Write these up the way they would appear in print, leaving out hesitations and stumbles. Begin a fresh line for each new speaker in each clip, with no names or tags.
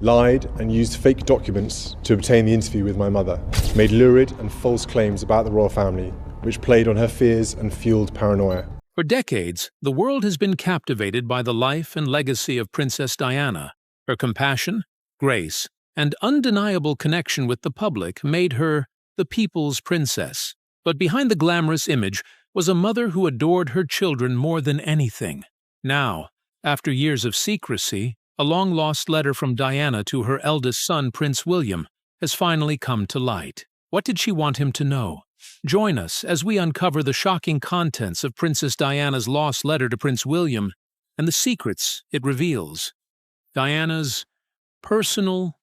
lied and used fake documents to obtain the interview with my mother, made lurid and false claims about the royal family, which played on her fears and fueled paranoia.
For decades, the world has been captivated by the life and legacy of Princess Diana. Her compassion, grace, and undeniable connection with the public made her the people's princess. But behind the glamorous image was a mother who adored her children more than anything. Now, after years of secrecy, a long-lost letter from Diana to her eldest son, Prince William, has finally come to light. What did she want him to know? Join us as we uncover the shocking contents of Princess Diana's lost letter to Prince William and the secrets it reveals. Diana's personal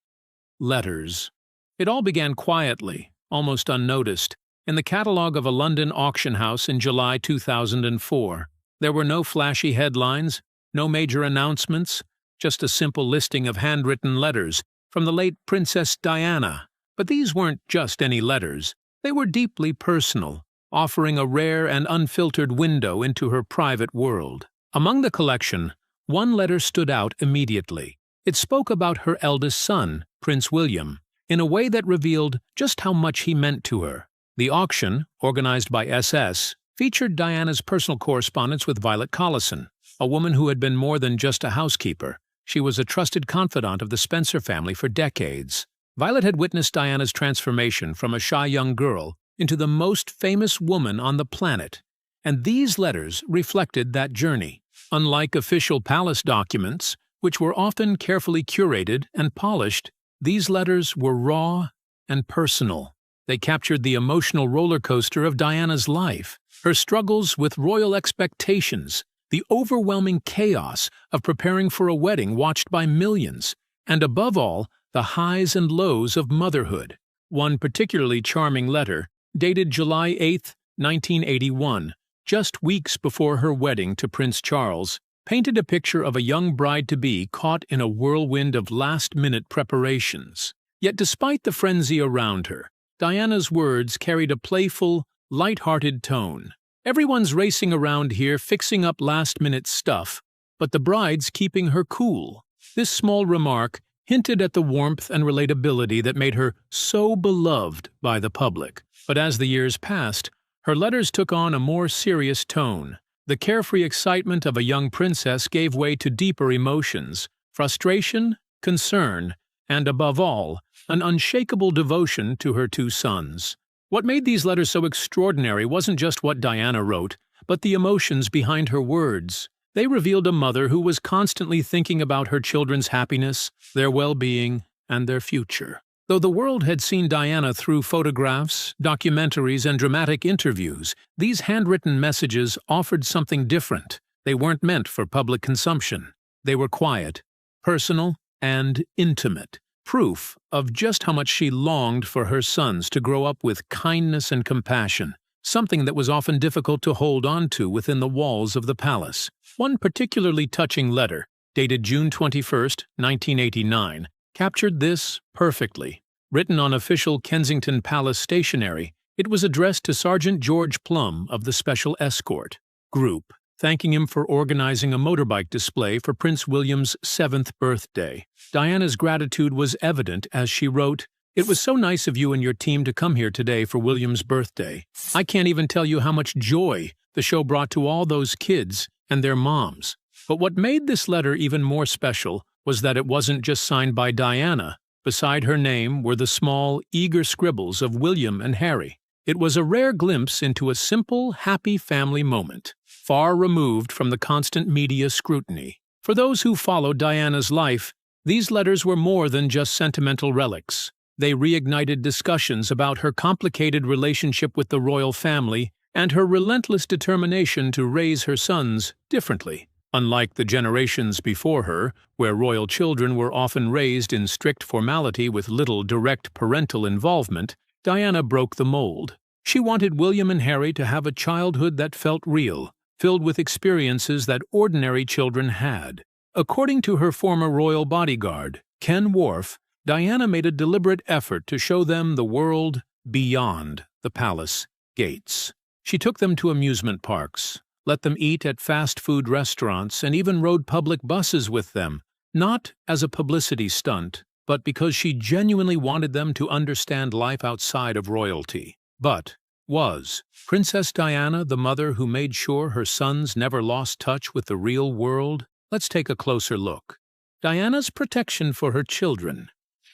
letters. It all began quietly, almost unnoticed, in the catalogue of a London auction house in July 2004. There were no flashy headlines, no major announcements, just a simple listing of handwritten letters from the late Princess Diana. But these weren't just any letters. They were deeply personal, offering a rare and unfiltered window into her private world. Among the collection, one letter stood out immediately. It spoke about her eldest son, Prince William, in a way that revealed just how much he meant to her. The auction, organized by SS, featured Diana's personal correspondence with Violet Collison, a woman who had been more than just a housekeeper. She was a trusted confidant of the Spencer family for decades. Violet had witnessed Diana's transformation from a shy young girl into the most famous woman on the planet, and these letters reflected that journey. Unlike official palace documents, which were often carefully curated and polished, these letters were raw and personal. They captured the emotional roller coaster of Diana's life, her struggles with royal expectations, the overwhelming chaos of preparing for a wedding watched by millions, and above all, the highs and lows of motherhood. One particularly charming letter, dated July 8, 1981, just weeks before her wedding to Prince Charles, painted a picture of a young bride-to-be caught in a whirlwind of last-minute preparations. Yet despite the frenzy around her, Diana's words carried a playful, light-hearted tone. Everyone's racing around here fixing up last-minute stuff, but the bride's keeping her cool. This small remark hinted at the warmth and relatability that made her so beloved by the public. But as the years passed, her letters took on a more serious tone. The carefree excitement of a young princess gave way to deeper emotions, frustration, concern, and above all, an unshakable devotion to her two sons. What made these letters so extraordinary wasn't just what Diana wrote, but the emotions behind her words. They revealed a mother who was constantly thinking about her children's happiness, their well-being, and their future. Though the world had seen Diana through photographs, documentaries, and dramatic interviews, these handwritten messages offered something different. They weren't meant for public consumption. They were quiet, personal, and intimate, proof of just how much she longed for her sons to grow up with kindness and compassion, something that was often difficult to hold on to within the walls of the palace. One particularly touching letter, dated June 21, 1989, captured this perfectly. Written on official Kensington Palace stationery, it was addressed to Sergeant George Plum of the Special Escort Group, thanking him for organizing a motorbike display for Prince William's 7th birthday. Diana's gratitude was evident as she wrote, "It was so nice of you and your team to come here today for William's birthday. I can't even tell you how much joy the show brought to all those kids and their moms." But what made this letter even more special was that it wasn't just signed by Diana. Beside her name were the small, eager scribbles of William and Harry. It was a rare glimpse into a simple, happy family moment, far removed from the constant media scrutiny. For those who followed Diana's life, these letters were more than just sentimental relics. They reignited discussions about her complicated relationship with the royal family and her relentless determination to raise her sons differently. Unlike the generations before her, where royal children were often raised in strict formality with little direct parental involvement, Diana broke the mold. She wanted William and Harry to have a childhood that felt real, filled with experiences that ordinary children had. According to her former royal bodyguard, Ken Worf, Diana made a deliberate effort to show them the world beyond the palace gates. She took them to amusement parks, let them eat at fast food restaurants, and even rode public buses with them, not as a publicity stunt, but because she genuinely wanted them to understand life outside of royalty. But was Princess Diana the mother who made sure her sons never lost touch with the real world? Let's take a closer look. Diana's protection for her children.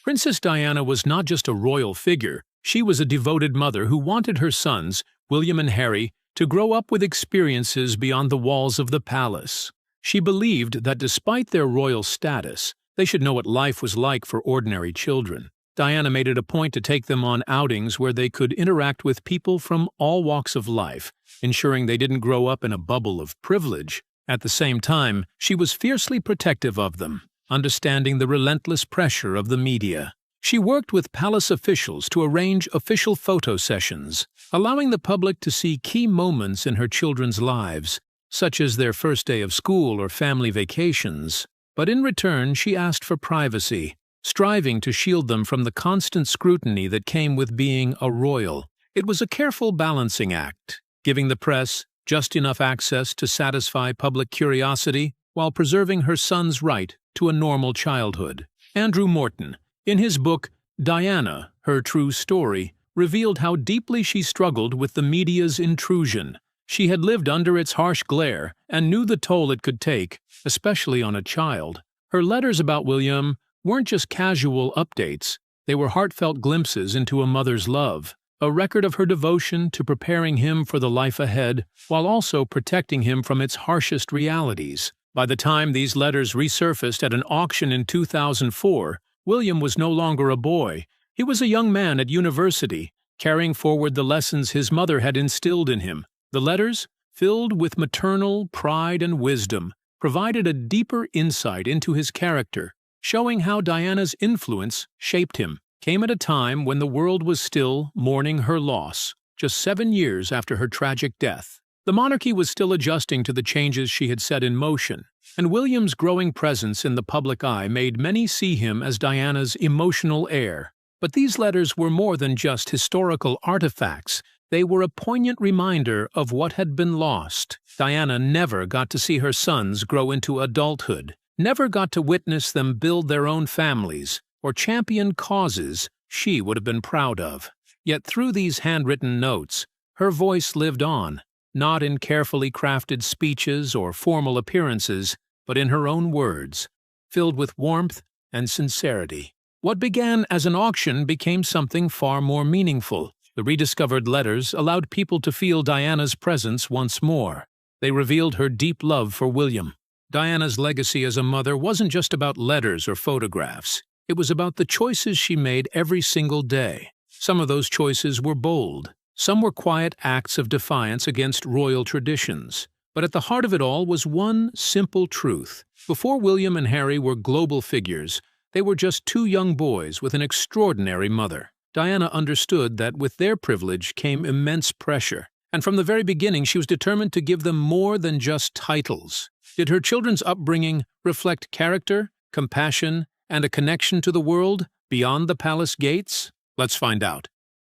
Princess Diana was not just a royal figure, she was a devoted mother who wanted her sons, William and Harry, to grow up with experiences beyond the walls of the palace. She believed that despite their royal status, they should know what life was like for ordinary children. Diana made it a point to take them on outings where they could interact with people from all walks of life, ensuring they didn't grow up in a bubble of privilege. At the same time, she was fiercely protective of them, understanding the relentless pressure of the media. She worked with palace officials to arrange official photo sessions, allowing the public to see key moments in her children's lives, such as their first day of school or family vacations. But in return, she asked for privacy, striving to shield them from the constant scrutiny that came with being a royal. It was a careful balancing act, giving the press just enough access to satisfy public curiosity while preserving her son's right to a normal childhood. Andrew Morton, in his book Diana, Her True Story, revealed how deeply she struggled with the media's intrusion. She had lived under its harsh glare and knew the toll it could take, especially on a child. Her letters about William weren't just casual updates, they were heartfelt glimpses into a mother's love, a record of her devotion to preparing him for the life ahead while also protecting him from its harshest realities. By the time these letters resurfaced at an auction in 2004, William was no longer a boy. He was a young man at university, carrying forward the lessons his mother had instilled in him. The letters, filled with maternal pride and wisdom, provided a deeper insight into his character, showing how Diana's influence shaped him. Came at a time when the world was still mourning her loss, just 7 years after her tragic death. The monarchy was still adjusting to the changes she had set in motion, and William's growing presence in the public eye made many see him as Diana's emotional heir. But these letters were more than just historical artifacts. They were a poignant reminder of what had been lost. Diana never got to see her sons grow into adulthood, never got to witness them build their own families, or champion causes she would have been proud of. Yet through these handwritten notes, her voice lived on, not in carefully crafted speeches or formal appearances, but in her own words, filled with warmth and sincerity. What began as an auction became something far more meaningful. The rediscovered letters allowed people to feel Diana's presence once more. They revealed her deep love for William. Diana's legacy as a mother wasn't just about letters or photographs. It was about the choices she made every single day. Some of those choices were bold. Some were quiet acts of defiance against royal traditions. But at the heart of it all was one simple truth. Before William and Harry were global figures, they were just 2 young boys with an extraordinary mother. Diana understood that with their privilege came immense pressure, and from the very beginning she was determined to give them more than just titles. Did her children's upbringing reflect character, compassion, and a connection to the world beyond the palace gates? Let's find out.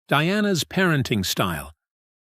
Diana's parenting style.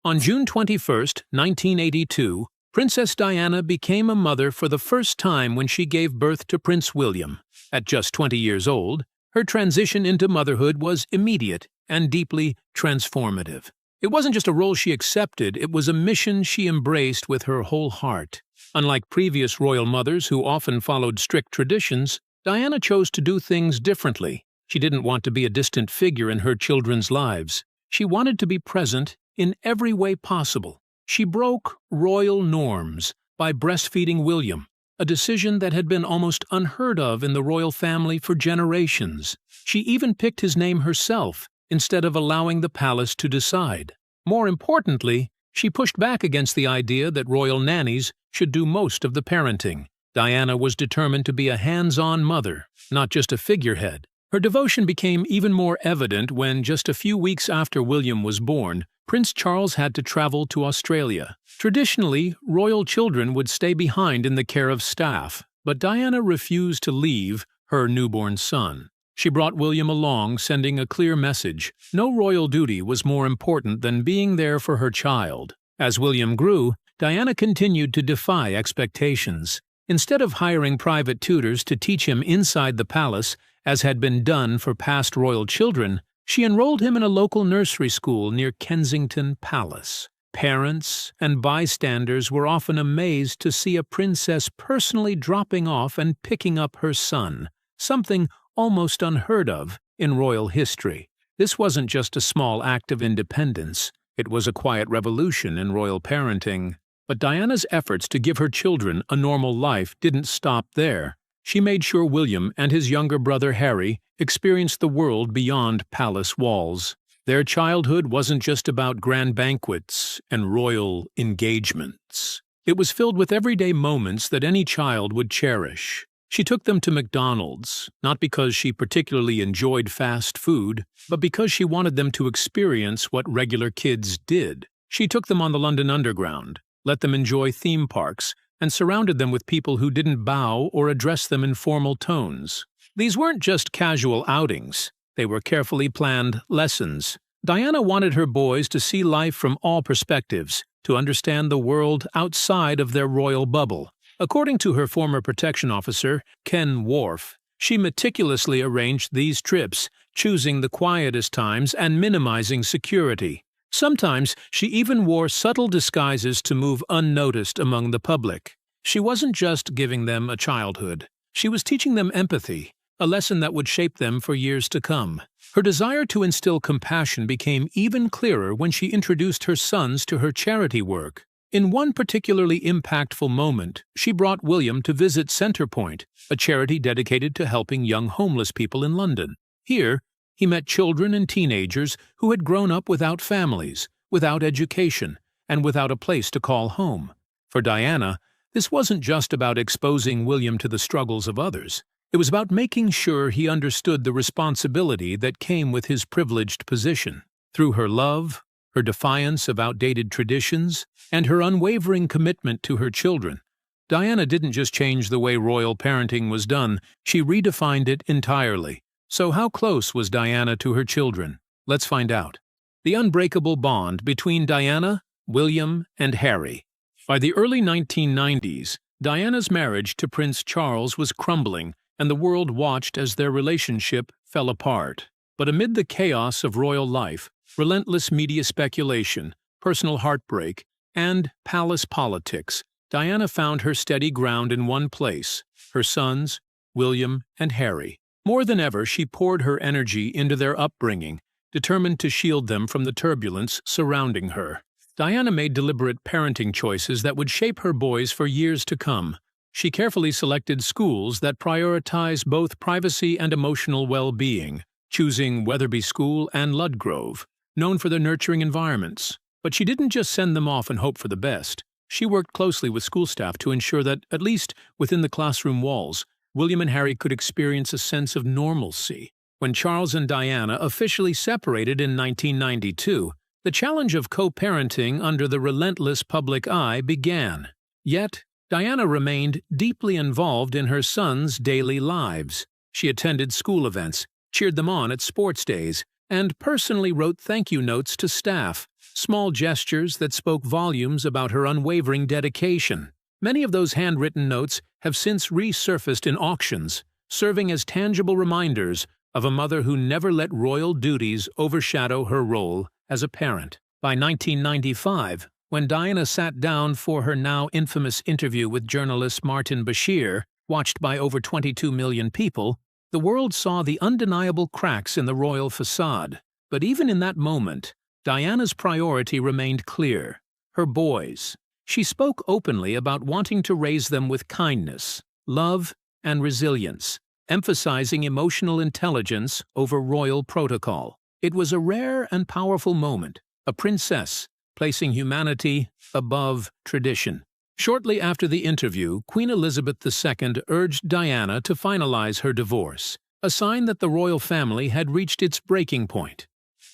On June 21, 1982, Princess Diana became a mother for the first time when she gave birth to Prince William. At just 20 years old, her transition into motherhood was immediate and deeply transformative. It wasn't just a role she accepted, it was a mission she embraced with her whole heart. Unlike previous royal mothers who often followed strict traditions, Diana chose to do things differently. She didn't want to be a distant figure in her children's lives. She wanted to be present in every way possible. She broke royal norms by breastfeeding William, a decision that had been almost unheard of in the royal family for generations. She even picked his name herself, instead of allowing the palace to decide. More importantly, she pushed back against the idea that royal nannies should do most of the parenting. Diana was determined to be a hands-on mother, not just a figurehead. Her devotion became even more evident when, just a few weeks after William was born, Prince Charles had to travel to Australia. Traditionally, royal children would stay behind in the care of staff, but Diana refused to leave her newborn son. She brought William along, sending a clear message. No royal duty was more important than being there for her child. As William grew, Diana continued to defy expectations. Instead of hiring private tutors to teach him inside the palace As had been done for past royal children, she enrolled him in a local nursery school near Kensington Palace. Parents and bystanders were often amazed to see a princess personally dropping off and picking up her son, something almost unheard of in royal history. This wasn't just a small act of independence, it was a quiet revolution in royal parenting. But Diana's efforts to give her children a normal life didn't stop there. She made sure William and his younger brother Harry experienced the world beyond palace walls. Their childhood wasn't just about grand banquets and royal engagements. It was filled with everyday moments that any child would cherish. She took them to McDonald's, not because she particularly enjoyed fast food, but because she wanted them to experience what regular kids did. She took them on the London Underground, let them enjoy theme parks, and surrounded them with people who didn't bow or address them in formal tones. These weren't just casual outings. They were carefully planned lessons. Diana wanted her boys to see life from all perspectives, to understand the world outside of their royal bubble. According to her former protection officer, Ken Worf, she meticulously arranged these trips, choosing the quietest times and minimizing security. Sometimes she even wore subtle disguises to move unnoticed among the public. She wasn't just giving them a childhood. She was teaching them empathy, a lesson that would shape them for years to come. Her desire to instill compassion became even clearer when she introduced her sons to her charity work. In one particularly impactful moment, she brought William to visit Centrepoint, a charity dedicated to helping young homeless people in London. Here, he met children and teenagers who had grown up without families, without education, and without a place to call home. For Diana, this wasn't just about exposing William to the struggles of others. It was about making sure he understood the responsibility that came with his privileged position. Through her love, her defiance of outdated traditions, and her unwavering commitment to her children, Diana didn't just change the way royal parenting was done, she redefined it entirely. So how close was Diana to her children? Let's find out. The unbreakable bond between Diana, William, and Harry. By the early 1990s, Diana's marriage to Prince Charles was crumbling, and the world watched as their relationship fell apart. But amid the chaos of royal life, relentless media speculation, personal heartbreak, and palace politics, Diana found her steady ground in one place: her sons, William and Harry. More than ever, she poured her energy into their upbringing, determined to shield them from the turbulence surrounding her. Diana made deliberate parenting choices that would shape her boys for years to come. She carefully selected schools that prioritize both privacy and emotional well-being, choosing Wetherby School and Ludgrove, known for their nurturing environments. But she didn't just send them off and hope for the best. She worked closely with school staff to ensure that, at least within the classroom walls, William and Harry could experience a sense of normalcy. When Charles and Diana officially separated in 1992, the challenge of co-parenting under the relentless public eye began. Yet, Diana remained deeply involved in her sons' daily lives. She attended school events, cheered them on at sports days, and personally wrote thank-you notes to staff, small gestures that spoke volumes about her unwavering dedication. Many of those handwritten notes have since resurfaced in auctions, serving as tangible reminders of a mother who never let royal duties overshadow her role as a parent. By 1995, when Diana sat down for her now infamous interview with journalist Martin Bashir, watched by over 22 million people, the world saw the undeniable cracks in the royal facade. But even in that moment, Diana's priority remained clear: her boys. She spoke openly about wanting to raise them with kindness, love, and resilience, emphasizing emotional intelligence over royal protocol. It was a rare and powerful moment, a princess placing humanity above tradition. Shortly after the interview, Queen Elizabeth II urged Diana to finalize her divorce, a sign that the royal family had reached its breaking point.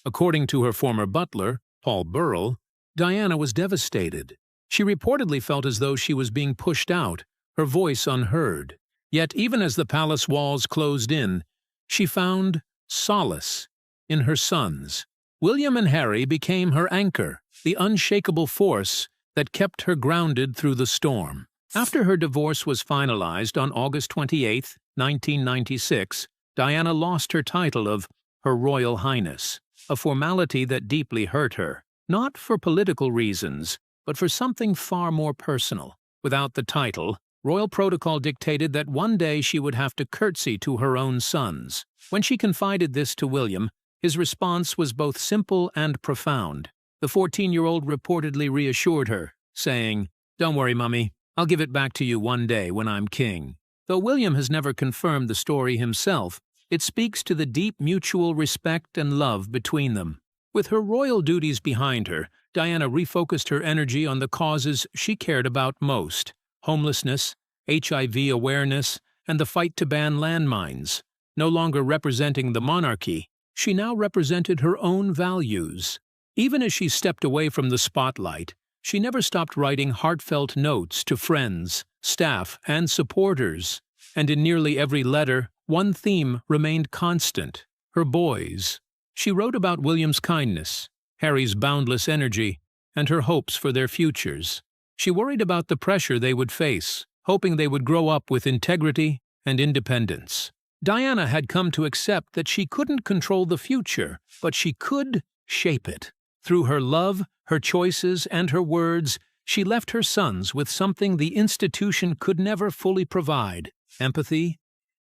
According to her former butler, Paul Burrell, Diana was devastated. She reportedly felt as though she was being pushed out, her voice unheard. Yet even as the palace walls closed in, she found solace in her sons. William and Harry became her anchor, the unshakable force that kept her grounded through the storm. After her divorce was finalized on August 28, 1996, Diana lost her title of Her Royal Highness, a formality that deeply hurt her, not for political reasons, but for something far more personal. Without the title, royal protocol dictated that one day she would have to curtsy to her own sons. When she confided this to William, his response was both simple and profound. The 14-year-old reportedly reassured her, saying, "Don't worry, Mummy, I'll give it back to you one day when I'm king." Though William has never confirmed the story himself, it speaks to the deep mutual respect and love between them. With her royal duties behind her, Diana refocused her energy on the causes she cared about most: homelessness, HIV awareness, and the fight to ban landmines. No longer representing the monarchy, she now represented her own values. Even as she stepped away from the spotlight, she never stopped writing heartfelt notes to friends, staff, and supporters. And in nearly every letter, one theme remained constant: her boys. She wrote about William's kindness, Harry's boundless energy, and her hopes for their futures. She worried about the pressure they would face, hoping they would grow up with integrity and independence. Diana had come to accept that she couldn't control the future, but she could shape it. Through her love, her choices, and her words, she left her sons with something the institution could never fully provide: empathy,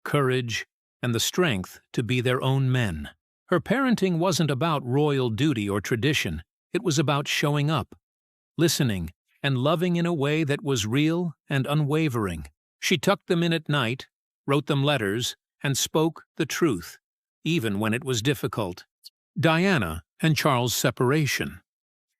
courage, and the strength to be their own men. Her parenting wasn't about royal duty or tradition. It was about showing up, listening, and loving in a way that was real and unwavering. She tucked them in at night, wrote them letters, and spoke the truth, even when it was difficult. Diana and Charles' separation.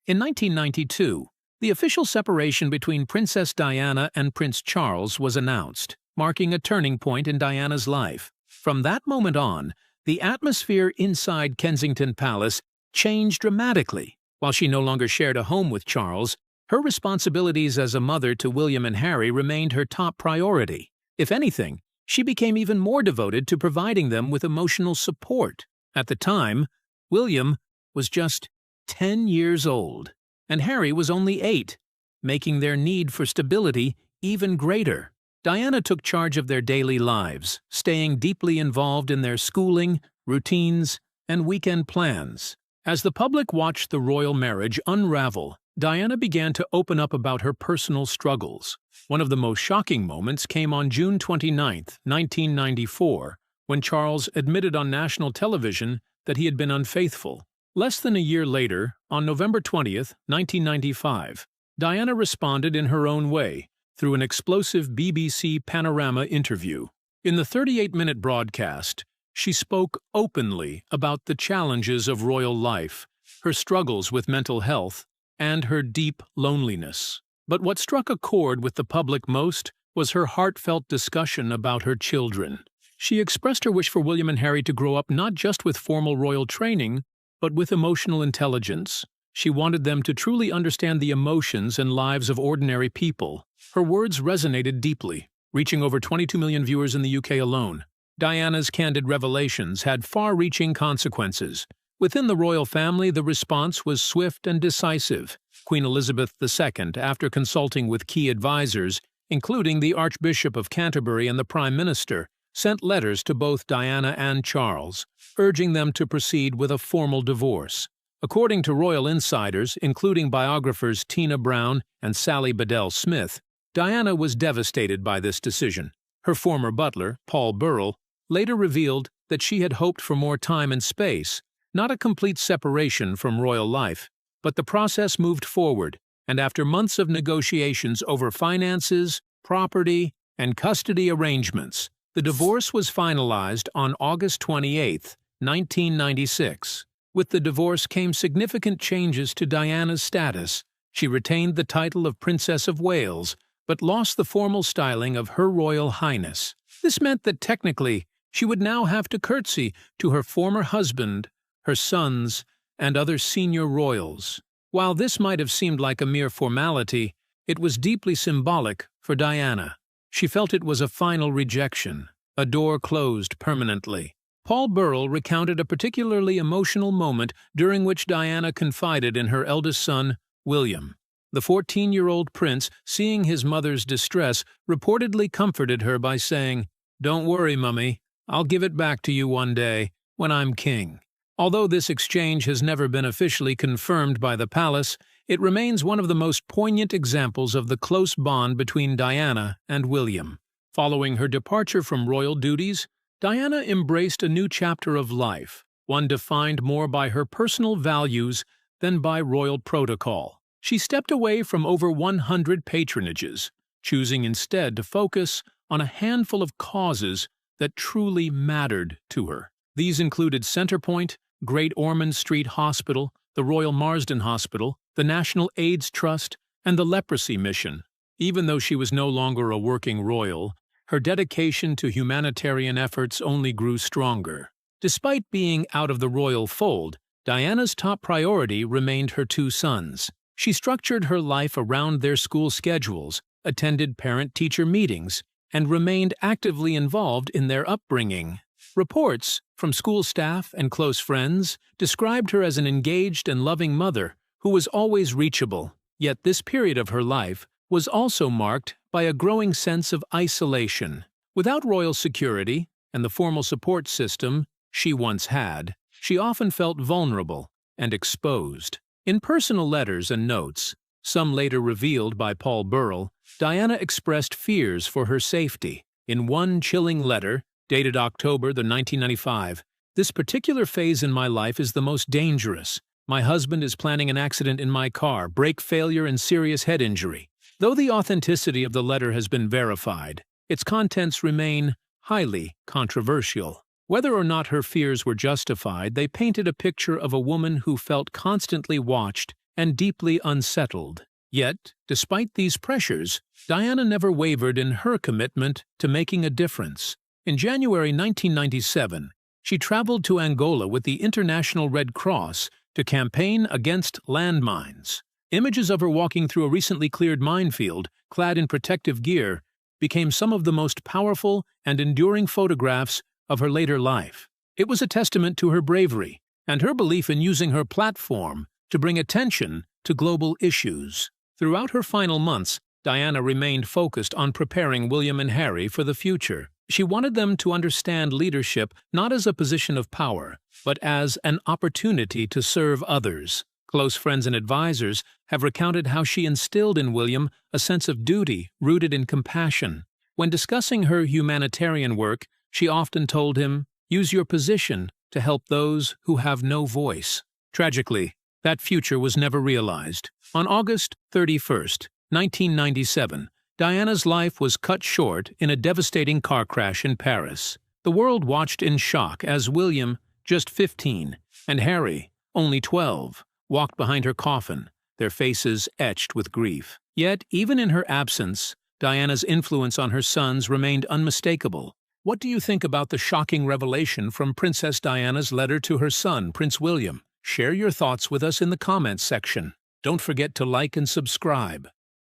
In 1992, the official separation between Princess Diana and Prince Charles was announced, marking a turning point in Diana's life. From that moment on, the atmosphere inside Kensington Palace changed dramatically. While she no longer shared a home with Charles, her responsibilities as a mother to William and Harry remained her top priority. If anything, she became even more devoted to providing them with emotional support. At the time, William was just 10 years old, and Harry was only 8, making their need for stability even greater. Diana took charge of their daily lives, staying deeply involved in their schooling, routines, and weekend plans. As the public watched the royal marriage unravel, Diana began to open up about her personal struggles. One of the most shocking moments came on June 29, 1994, when Charles admitted on national television that he had been unfaithful. Less than a year later, on November 20, 1995, Diana responded in her own way, through an explosive BBC Panorama interview. In the 38-minute broadcast, she spoke openly about the challenges of royal life, her struggles with mental health, and her deep loneliness. But what struck a chord with the public most was her heartfelt discussion about her children. She expressed her wish for William and Harry to grow up not just with formal royal training, but with emotional intelligence. She wanted them to truly understand the emotions and lives of ordinary people. Her words resonated deeply, reaching over 22 million viewers in the UK alone. Diana's candid revelations had far-reaching consequences. Within the royal family, the response was swift and decisive. Queen Elizabeth II, after consulting with key advisors, including the Archbishop of Canterbury and the Prime Minister, sent letters to both Diana and Charles, urging them to proceed with a formal divorce. According to royal insiders, including biographers Tina Brown and Sally Bedell Smith, Diana was devastated by this decision. Her former butler, Paul Burrell, later revealed that she had hoped for more time and space, not a complete separation from royal life. But the process moved forward, and after months of negotiations over finances, property, and custody arrangements, the divorce was finalized on August 28, 1996. With the divorce came significant changes to Diana's status. She retained the title of Princess of Wales, but lost the formal styling of Her Royal Highness. This meant that technically, she would now have to curtsy to her former husband, her sons, and other senior royals. While this might have seemed like a mere formality, it was deeply symbolic for Diana. She felt it was a final rejection, a door closed permanently. Paul Burrell recounted a particularly emotional moment during which Diana confided in her eldest son, William. The 14-year-old prince, seeing his mother's distress, reportedly comforted her by saying, "Don't worry, Mummy, I'll give it back to you one day, when I'm king." Although this exchange has never been officially confirmed by the palace, it remains one of the most poignant examples of the close bond between Diana and William. Following her departure from royal duties, Diana embraced a new chapter of life, one defined more by her personal values than by royal protocol. She stepped away from over 100 patronages, choosing instead to focus on a handful of causes that truly mattered to her. These included Centrepoint, Great Ormond Street Hospital, the Royal Marsden Hospital, the National AIDS Trust, and the Leprosy Mission. Even though she was no longer a working royal, her dedication to humanitarian efforts only grew stronger. Despite being out of the royal fold, Diana's top priority remained her two sons. She structured her life around their school schedules, attended parent-teacher meetings, and remained actively involved in their upbringing. Reports from school staff and close friends described her as an engaged and loving mother who was always reachable. Yet this period of her life was also marked by a growing sense of isolation. Without royal security and the formal support system she once had, she often felt vulnerable and exposed. In personal letters and notes, some later revealed by Paul Burrell, Diana expressed fears for her safety. In one chilling letter, dated October 1995, "This particular phase in my life is the most dangerous. My husband is planning an accident in my car, brake failure and serious head injury." Though the authenticity of the letter has been verified, its contents remain highly controversial. Whether or not her fears were justified, they painted a picture of a woman who felt constantly watched and deeply unsettled. Yet, despite these pressures, Diana never wavered in her commitment to making a difference. In January 1997, she traveled to Angola with the International Red Cross to campaign against landmines. Images of her walking through a recently cleared minefield, clad in protective gear, became some of the most powerful and enduring photographs of her later life. It was a testament to her bravery and her belief in using her platform to bring attention to global issues. Throughout her final months, Diana remained focused on preparing William and Harry for the future. She wanted them to understand leadership not as a position of power, but as an opportunity to serve others. Close friends and advisors have recounted how she instilled in William a sense of duty rooted in compassion. When discussing her humanitarian work, she often told him, "Use your position to help those who have no voice." Tragically, that future was never realized. On August 31st, 1997, Diana's life was cut short in a devastating car crash in Paris. The world watched in shock as William, just 15, and Harry, only 12, walked behind her coffin, their faces etched with grief. Yet, even in her absence, Diana's influence on her sons remained unmistakable. What do you think about the shocking revelation from Princess Diana's letter to her son, Prince William? Share your thoughts with us in the comments section. Don't forget to like and subscribe.